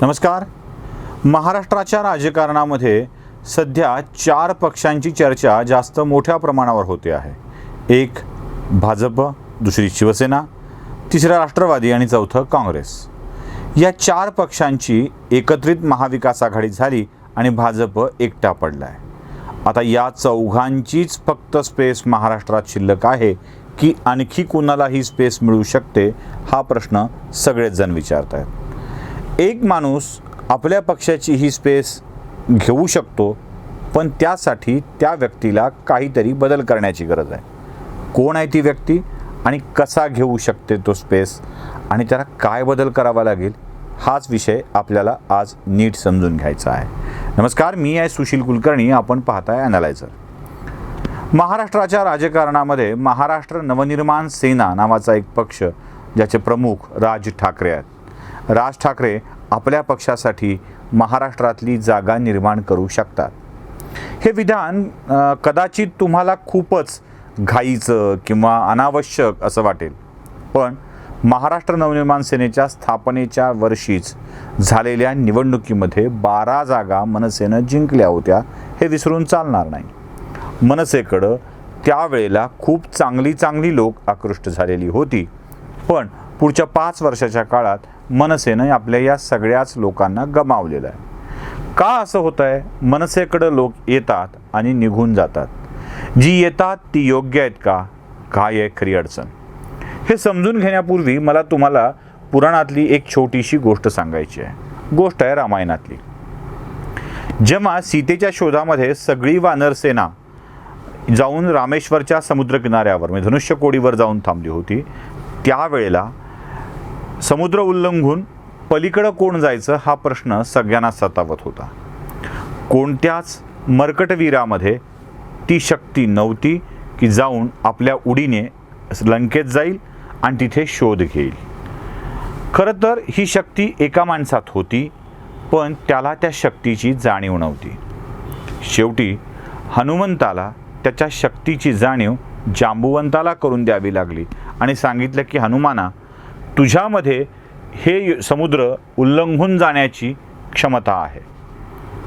नमस्कार. महाराष्ट्राच्या राजकारणामध्ये सध्या 4 पक्षांची चर्चा जास्त मोठ्या प्रमाणावर होते आहे. एक भाजप, दुसरी शिवसेना, तिसरा राष्ट्रवादी आणि चौथं काँग्रेस. या 4 पक्षांची एकत्रित महाविकास आघाडी झाली आणि भाजप एकटा पडला आहे. आता या चौघांचीच फक्त स्पेस महाराष्ट्रात शिल्लक आहे की आणखी कोणाला ही स्पेस मिळू शकते, हा प्रश्न सगळेच जण विचारत आहेत. एक माणूस आपल्या पक्षाची ही स्पेस घेऊ शकतो, पण त्यासाठी त्या व्यक्तीला काहीतरी बदल करण्याची गरज आहे. कोण आहे ती व्यक्ती आणि कसा घेऊ शकते तो स्पेस आणि त्याला काय बदल करावा लागेल, हाच विषय आपल्याला आज नीट समजून घ्यायचा आहे. नमस्कार, मी आहे सुशील कुलकर्णी. आपण पाहताय ॲनालायझर. महाराष्ट्राच्या राजकारणामध्ये महाराष्ट्र नवनिर्माण सेना नावाचा एक पक्ष, ज्याचे प्रमुख राज ठाकरे आहेत. राज ठाकरे आपल्या पक्षासाठी महाराष्ट्रातली जागा निर्माण करू शकतात. हे विधान कदाचित तुम्हाला खूपच घाईचं किंवा अनावश्यक असं वाटेल, पण महाराष्ट्र नवनिर्माण सेनेच्या स्थापनेच्या वर्षीच झालेल्या निवडणुकीमध्ये 12 जागा मनसेनं जिंकल्या होत्या, हे विसरून चालणार नाही. मनसेकडं त्यावेळेला खूप चांगली लोक आकृष्ट झालेली होती, पण पुढच्या 5 वर्षाच्या काळात मनसेनं आपल्या या सगळ्याच लोकांना गमावलेलं आहे. का असं होतं आहे? मनसेकडं लोक येतात आणि निघून जातात. जी येतात ती योग्य आहेत का? काय आहे खरी अडचण? हे समजून घेण्यापूर्वी मला तुम्हाला पुराणातली एक छोटीशी गोष्ट सांगायची आहे. गोष्ट आहे रामायणातली. जेव्हा सीतेच्या शोधामध्ये सगळी वानर सेना जाऊन रामेश्वरच्या समुद्रकिनाऱ्यावर म्हणजे धनुष्यकोडीवर जाऊन थांबली होती, त्यावेळेला समुद्र उल्लंघून पलीकडं कोण जायचं हा प्रश्न सगळ्यांना सतावत होता. कोणत्याच मर्कटवीरामध्ये ती शक्ती नव्हती की जाऊन आपल्या उडीने लंकेत जाईल आणि तिथे शोध घेईल. खरं तर ही शक्ती एका माणसात होती, पण त्याला त्या शक्तीची जाणीव नव्हती. शेवटी हनुमंताला त्याच्या शक्तीची जाणीव जांबुवंताला करून द्यावी लागली आणि सांगितलं की हनुमाना, तुझ्यामध्ये हे समुद्र उल्लंघून जाण्याची क्षमता आहे.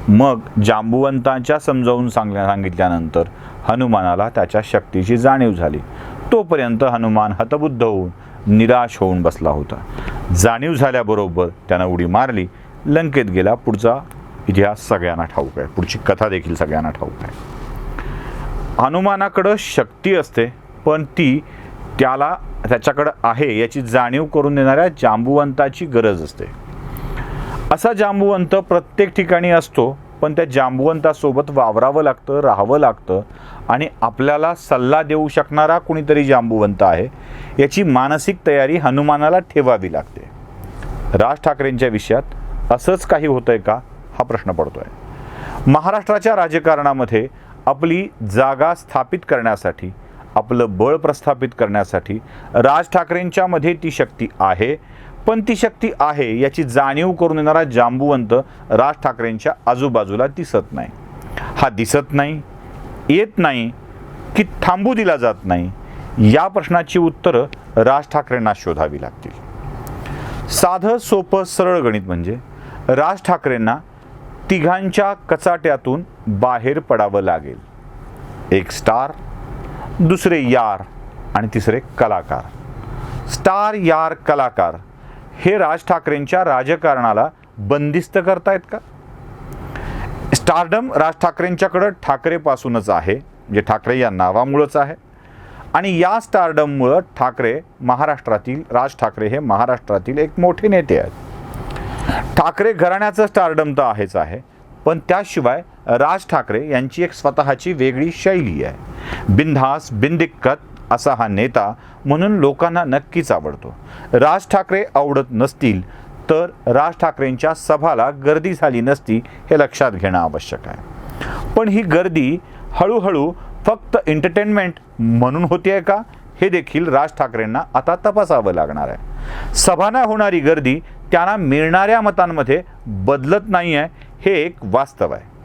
मग जांबुवंताच्या समजावून सांगितल्यानंतर हनुमानाला त्याच्या शक्तीची जाणीव झाली. तोपर्यंत हनुमान हतबुद्ध होऊन निराश होऊन बसला होता. जाणीव झाल्याबरोबर त्यानं उडी मारली, लंकेत गेला. पुढचा इतिहास सगळ्यांना ठाऊक आहे, पुढची कथा देखील सगळ्यांना ठाऊक आहे. हनुमानाकडं शक्ती असते, पण ती त्याच्याकडं आहे याची जाणीव करून देणाऱ्या जांबुवंताची गरज असते. असा जांबुवंत प्रत्येक ठिकाणी असतो, पण त्या जांबुवंतासोबत वावरावं लागतं, राहावं लागतं आणि आपल्याला सल्ला देऊ शकणारा कुणीतरी जांबुवंत आहे याची मानसिक तयारी हनुमानाला ठेवावी लागते. राज ठाकरेंच्या विषयात असंच काही होतंय का, हा प्रश्न पडतोय. महाराष्ट्राच्या राजकारणामध्ये आपली जागा स्थापित करण्यासाठी, आपलं बळ प्रस्थापित करण्यासाठी राज ठाकरेंच्या मध्ये ती शक्ती आहे, पण ती शक्ती आहे याची जाणीव करून देणारा जांबुवंत राज ठाकरेंच्या आजूबाजूला दिसत नाही. हा दिसत नाही, येत नाही की थांबू दिला जात नाही, या प्रश्नाची उत्तरं राज ठाकरेंना शोधावी लागतील. साधं सोपं सरळ गणित म्हणजे राज ठाकरेंना तिघांच्या कचाट्यातून बाहेर पडावं लागेल. एक स्टार, दुसरे यार आणि तिसरे कलाकार. स्टार, यार, कलाकार हे राज ठाकरेंच्या राजकारणाला बंदिस्त करतायत का? स्टारडम राज ठाकरेंच्याकडं ठाकरेपासूनच आहे, म्हणजे ठाकरे या नावामुळंच आहे. आणि या स्टारडममुळं राज ठाकरे हे महाराष्ट्रातील एक मोठे नेते आहेत. ठाकरे घराण्याचं स्टारडम तर आहेच आहे, पण त्याशिवाय राज ठाकरे यांची एक स्वतःची वेगळी शैली आहे. बिनधास्त, बिनदिक्कत असा हा नेता म्हणून लोकांना नक्कीच आवडतो. राज ठाकरे आवडत नसतील तर राज ठाकरेंच्या सभाला गर्दी झाली नसती, हे लक्षात घेणं आवश्यक आहे. पण ही गर्दी हळूहळू फक्त एंटरटेनमेंट म्हणून होतीये का, हे देखील राज ठाकरेंना आता तपासावं लागणार आहे. सभांना होणारी गर्दी त्यांना मिळणाऱ्या मतांमध्ये बदलत नाही आहे, हे एक वास्तव आहे.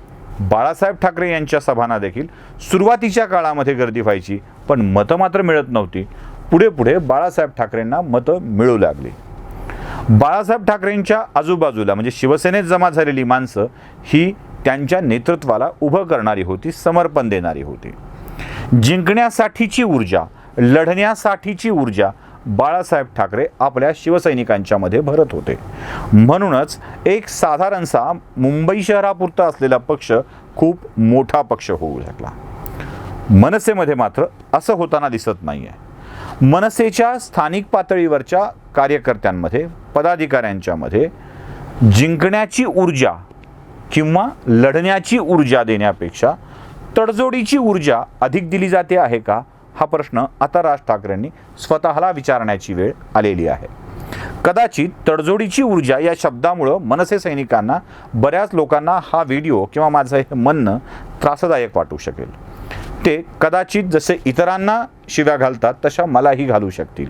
बाळासाहेब ठाकरे यांच्या सभांना देखील सुरुवातीच्या काळामध्ये गर्दी व्हायची, पण मतं मात्र मिळत नव्हती. पुढे बाळासाहेब ठाकरेंना मतं मिळू लागली. बाळासाहेब ठाकरेंच्या आजूबाजूला म्हणजे शिवसेनेत जमा झालेली माणसं ही त्यांच्या नेतृत्वाला उभं करणारी होती, समर्पण देणारी होती. जिंकण्यासाठीची ऊर्जा, लढण्यासाठीची ऊर्जा बाळासाहेब ठाकरे आपल्या शिवसैनिकांच्या मध्ये भरत होते. म्हणूनच एक साधारणसा मुंबई शहरापुरता असलेला पक्ष खूप मोठा पक्ष होऊ शकला. मनसेमध्ये मात्र असं होताना दिसत नाहीये. मनसेच्या स्थानिक पातळीवरच्या कार्यकर्त्यांमध्ये, पदाधिकाऱ्यांच्यामध्ये जिंकण्याची ऊर्जा किंवा लढण्याची ऊर्जा देण्यापेक्षा तडजोडीची ऊर्जा अधिक दिली जाते आहे का, हा प्रश्न आता राज ठाकरेंनी स्वतःला विचारण्याची वेळ आलेली आहे. कदाचित तडजोडीची ऊर्जा या शब्दामुळं मनसे सैनिकांना, बऱ्याच लोकांना हा व्हिडिओ किंवा माझं हे म्हणणं त्रासदायक वाटू शकेल. ते कदाचित जसे इतरांना शिव्या घालतात तशा मलाही घालू शकतील.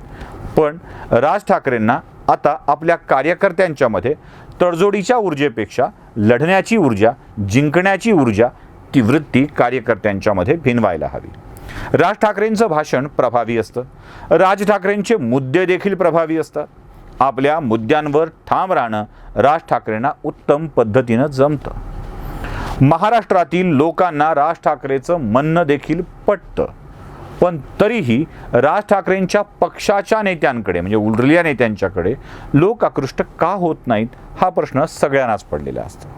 पण राज ठाकरेंना आता आपल्या कार्यकर्त्यांच्यामध्ये तडजोडीच्या ऊर्जेपेक्षा लढण्याची ऊर्जा, जिंकण्याची ऊर्जा, ती वृत्ती कार्यकर्त्यांच्यामध्ये भिनवायला हवी. राज ठाकरेंचं भाषण प्रभावी असतं. राज ठाकरेंचे मुद्दे देखील प्रभावी असतात. आपल्या मुद्द्यांवर ठाम राहणं राज ठाकरेंना उत्तम पद्धतीनं जमतं. महाराष्ट्रातील लोकांना राज ठाकरेचं म्हणणं देखील पटतं. पण तरीही राज ठाकरेंच्या पक्षाच्या नेत्यांकडे म्हणजे उरलेल्या नेत्यांच्याकडे लोक आकृष्ट का होत नाहीत, हा प्रश्न सगळ्यांनाच पडलेला असतो.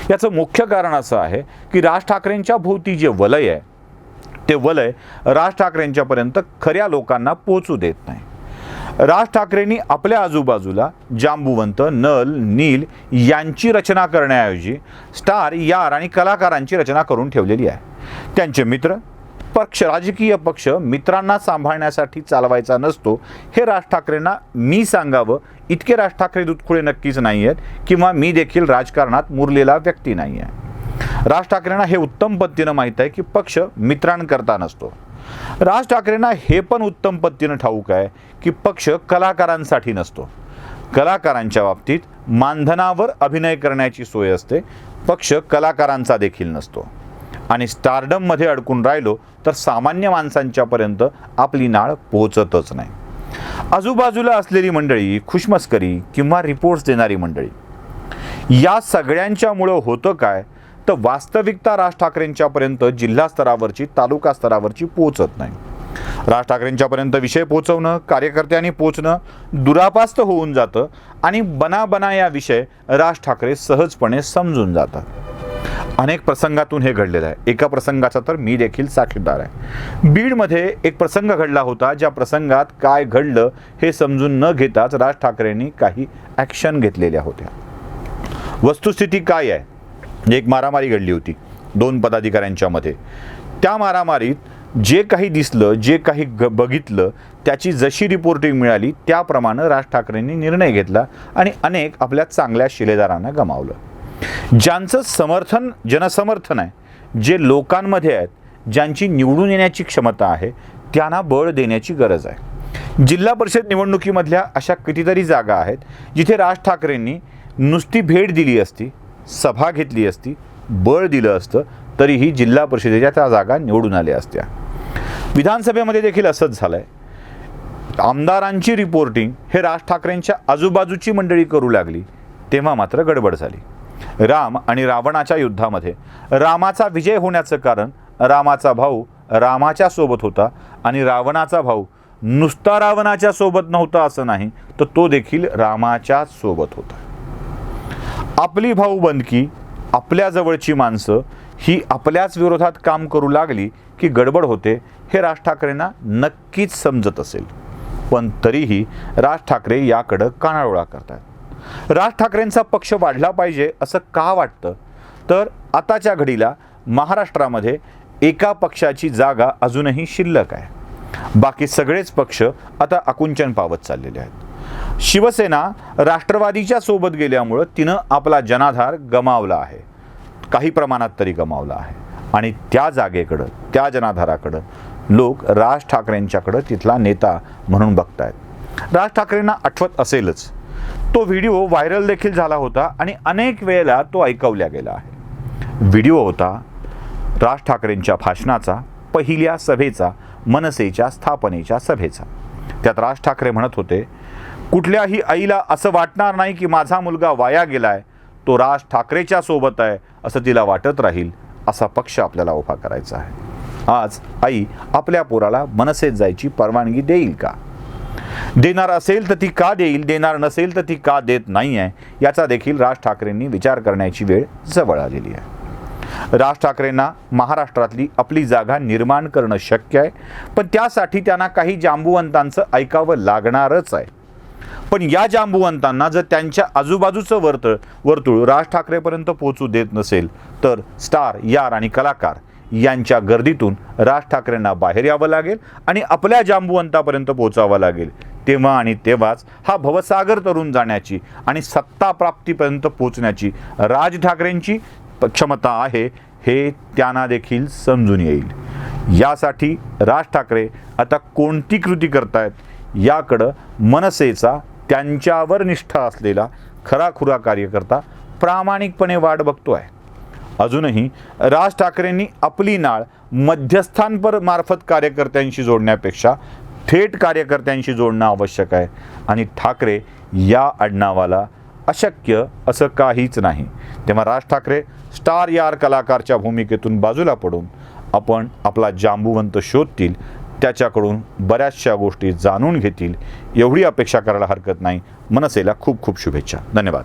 याचं मुख्य कारण असं आहे की राज ठाकरेंच्या भोवती जे वलय आहे ते वलय राज ठाकरेंच्यापर्यंत खऱ्या लोकांना पोहोचू देत नाही. राज ठाकरेंनी आपल्या आजूबाजूला जांबुवंत, नल, नील यांची रचना करण्याऐवजी स्टार, यार आणि कलाकारांची रचना करून ठेवलेली आहे. त्यांचे मित्र, पक्ष, राजकीय पक्ष मित्रांना सांभाळण्यासाठी चालवायचा नसतो हे राज ठाकरेंना मी सांगावं इतके राज ठाकरे दुधखुळे नक्कीच नाही आहेत किंवा मी देखील राजकारणात मुरलेला व्यक्ती नाही आहे. राज ठाकरेंना हे उत्तम पद्धतीनं माहीत आहे की पक्ष मित्रांकरता नसतो. राज ठाकरेंना हे पण उत्तम पद्धतीनं ठाऊक आहे की पक्ष कलाकारांसाठी नसतो. कलाकारांच्या बाबतीत मानधनावर अभिनय करण्याची सोय असते, पक्ष कलाकारांचा देखील नसतो. आणि स्टारडममध्ये अडकून राहिलो तर सामान्य माणसांच्यापर्यंत आपली नाळ पोहोचतच नाही. आजूबाजूला असलेली मंडळी, खुशमस्करी किंवा रिपोर्ट्स देणारी मंडळी, या सगळ्यांच्यामुळं होतं काय तर वास्तविकता राज ठाकरेंच्यापर्यंत जिल्हा स्तरावरची, तालुका स्तरावरची पोहोचत नाही. राज ठाकरेंच्यापर्यंत विषय पोहोचवणं, कार्यकर्त्यांनी पोहोचणं दुरापास्त होऊन जातं आणि बनाबना या विषय राज ठाकरे सहजपणे समजून जातात. अनेक प्रसंगातून हे घडलेलं आहे. एका प्रसंगाचा तर मी देखील साक्षीदार आहे. बीडमध्ये एक प्रसंग घडला होता, ज्या प्रसंगात काय घडलं हे समजून न घेताच राज ठाकरेंनी काही ॲक्शन घेतलेल्या होत्या. वस्तुस्थिती काय आहे, एक मारामारी घडली होती 2 पदाधिकाऱ्यांच्यामध्ये. त्या मारामारीत जे काही दिसलं, जे काही बघितलं, त्याची जशी रिपोर्टिंग मिळाली त्याप्रमाणे राज ठाकरेंनी निर्णय घेतला आणि अनेक आपल्या चांगल्या शिलेदारांना गमावलं. ज्यांचं समर्थन, जनसमर्थन आहे, जे लोकांमध्ये आहेत, ज्यांची निवडून येण्याची क्षमता आहे, त्यांना बळ देण्याची गरज आहे. जिल्हा परिषद निवडणुकीमधल्या अशा कितीतरी जागा आहेत जिथे राज ठाकरेंनी नुसती भेट दिली असती, सभा घेतली असती, बळ दिलं असतं तरीही जिल्हा परिषदेच्या त्या जागा निवडून आल्या असत्या. विधानसभेमध्ये देखील असंच झालंय. आमदारांची रिपोर्टिंग हे राज ठाकरेंच्या आजूबाजूची मंडळी करू लागली तेव्हा मात्र गडबड झाली. राम आणि रावणाच्या युद्धामध्ये रामाचा विजय होण्याचं कारण रामाचा भाऊ रामाच्या सोबत होता आणि रावणाचा भाऊ नुसता रावणाच्या सोबत नव्हता असं नाही, तर तो देखील रामाच्या सोबत होता. आपली भाऊबंदकी, आपल्या जवळची माणसं ही आपल्याच विरोधात काम करू लागली की गडबड होते हे राज ठाकरेंना नक्कीच समजत असेल. पण तरीही राज ठाकरे याकडं कानाडोळा करतात. राज ठाकरेंचा पक्ष वाढला पाहिजे असं का वाटतं तर आताच्या घडीला महाराष्ट्रामध्ये एका पक्षाची जागा अजूनही शिल्लक आहे. बाकी सगळेच पक्ष आता आकुंचन पावत चाललेले आहेत. शिवसेना राष्ट्रवादीच्या सोबत गेल्यामुळं तिनं आपला जनाधार गमावला आहे, काही प्रमाणात तरी गमावला आहे. आणि त्या जागेकडं, त्या जनाधाराकडं लोक राज ठाकरेंच्याकडं तिथला नेता म्हणून बघतायत. राज ठाकरेंना आठवत असेलच, तो व्हिडिओ व्हायरल देखील झाला होता आणि अनेक वेळेला तो ऐकवला गेला आहे. व्हिडिओ होता राज ठाकरेंच्या भाषणाचा, पहिल्या सभेचा, मनसेच्या स्थापनेच्या सभेचा. त्यात राज ठाकरे म्हणत होते, कुठल्याही आईला असं वाटणार नाही की माझा मुलगा वाया गेलाय, तो राज ठाकरेच्या सोबत आहे असं तिला वाटत राहील. असा पक्ष आपल्याला उभा करायचा आहे. आज आई आपल्या पोराला मनसेत जायची परवानगी देईल का? देणार असेल तर ती का देईल, देणार नसेल तर ती का देत नाही आहे, याचा देखील राज ठाकरेंनी विचार करण्याची वेळ जवळ आलेली आहे. राज ठाकरेंना महाराष्ट्रातली आपली जागा निर्माण करणं शक्य आहे, पण त्यासाठी त्यांना काही जांबुवंतांचं ऐकावं लागणारच आहे. पण या जांबुवंतांना जर त्यांच्या आजूबाजूचं वर्तुळ राज ठाकरेपर्यंत पोहोचू देत नसेल तर स्टार, यार आणि कलाकार यांच्या गर्दीतून राज ठाकरेंना बाहेर यावं लागेल आणि आपल्या जांबुवंतापर्यंत पोहोचावं लागेल. तेव्हा आणि तेव्हाच हा भवसागर तरून जाण्याची आणि सत्ता प्राप्तीपर्यंत पोहोचण्याची राज ठाकरेंची क्षमता आहे हे त्यांना देखील समजून येईल. यासाठी राज ठाकरे आता कोणती कृती करतायत याकडं मनसेचा त्यांच्यावर निष्ठा असलेला खराखुरा कार्यकर्ता प्रामाणिकपणे वाट बघतोय. अजूनही राज ठाकरेंनी आपली नाळ मध्यस्थांपर मार्फत कार्यकर्त्यांशी जोडण्यापेक्षा थेट कार्यकर्त्यांशी जोडणं आवश्यक आहे आणि ठाकरे या आडनावाला अशक्य असं काहीच नाही. तेव्हा राज ठाकरे स्टार, यार, कलाकारच्या भूमिकेतून बाजूला पडून आपण आपला जांबुवंत शोधतील, त्याच्याकडून बऱ्याचशा गोष्टी जाणून घेतील एवढी अपेक्षा करायला हरकत नाही. मनसेला खूप खूप शुभेच्छा. धन्यवाद.